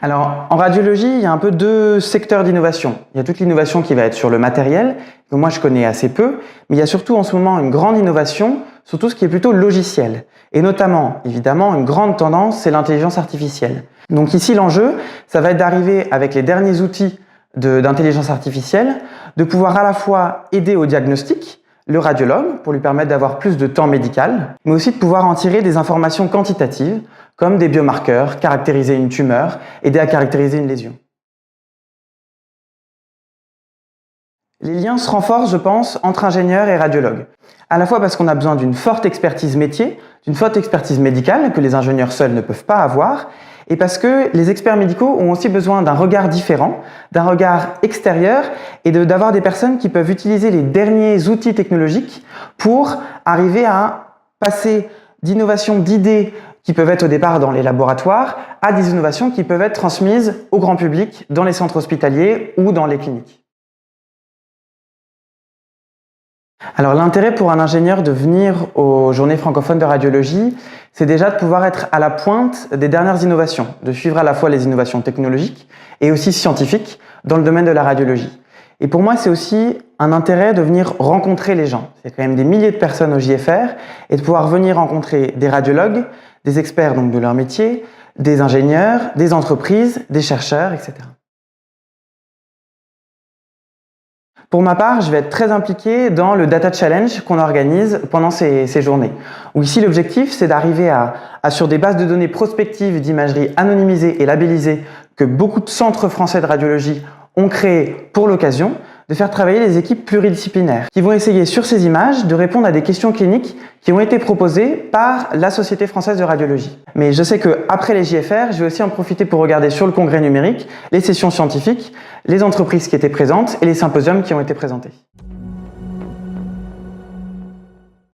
Alors, en radiologie, il y a un peu deux secteurs d'innovation. Il y a toute l'innovation qui va être sur le matériel, que moi je connais assez peu, mais il y a surtout en ce moment une grande innovation sur tout ce qui est plutôt logiciel. Et notamment, évidemment, une grande tendance, c'est l'intelligence artificielle. Donc ici, l'enjeu, ça va être d'arriver avec les derniers outils d'intelligence artificielle, de pouvoir à la fois aider au diagnostic, le radiologue, pour lui permettre d'avoir plus de temps médical, mais aussi de pouvoir en tirer des informations quantitatives, comme des biomarqueurs, caractériser une tumeur, aider à caractériser une lésion. Les liens se renforcent, je pense, entre ingénieurs et radiologues. À la fois parce qu'on a besoin d'une forte expertise métier, d'une forte expertise médicale que les ingénieurs seuls ne peuvent pas avoir, et parce que les experts médicaux ont aussi besoin d'un regard différent, d'un regard extérieur, et d'avoir des personnes qui peuvent utiliser les derniers outils technologiques pour arriver à passer d'innovations, d'idées qui peuvent être au départ dans les laboratoires, à des innovations qui peuvent être transmises au grand public dans les centres hospitaliers ou dans les cliniques. Alors l'intérêt pour un ingénieur de venir aux Journées francophones de radiologie, c'est déjà de pouvoir être à la pointe des dernières innovations, de suivre à la fois les innovations technologiques et aussi scientifiques dans le domaine de la radiologie. Et pour moi, c'est aussi un intérêt de venir rencontrer les gens. Il y a quand même des milliers de personnes au JFR et de pouvoir venir rencontrer des radiologues, des experts donc de leur métier, des ingénieurs, des entreprises, des chercheurs, etc. Pour ma part, je vais être très impliqué dans le Data Challenge qu'on organise pendant ces journées. Où ici, l'objectif, c'est d'arriver à, sur des bases de données prospectives d'imagerie anonymisées et labellisées que beaucoup de centres français de radiologie ont créées pour l'occasion, de faire travailler les équipes pluridisciplinaires qui vont essayer sur ces images de répondre à des questions cliniques qui ont été proposées par la Société française de radiologie. Mais je sais qu'après les JFR, je vais aussi en profiter pour regarder sur le congrès numérique les sessions scientifiques, les entreprises qui étaient présentes et les symposiums qui ont été présentés.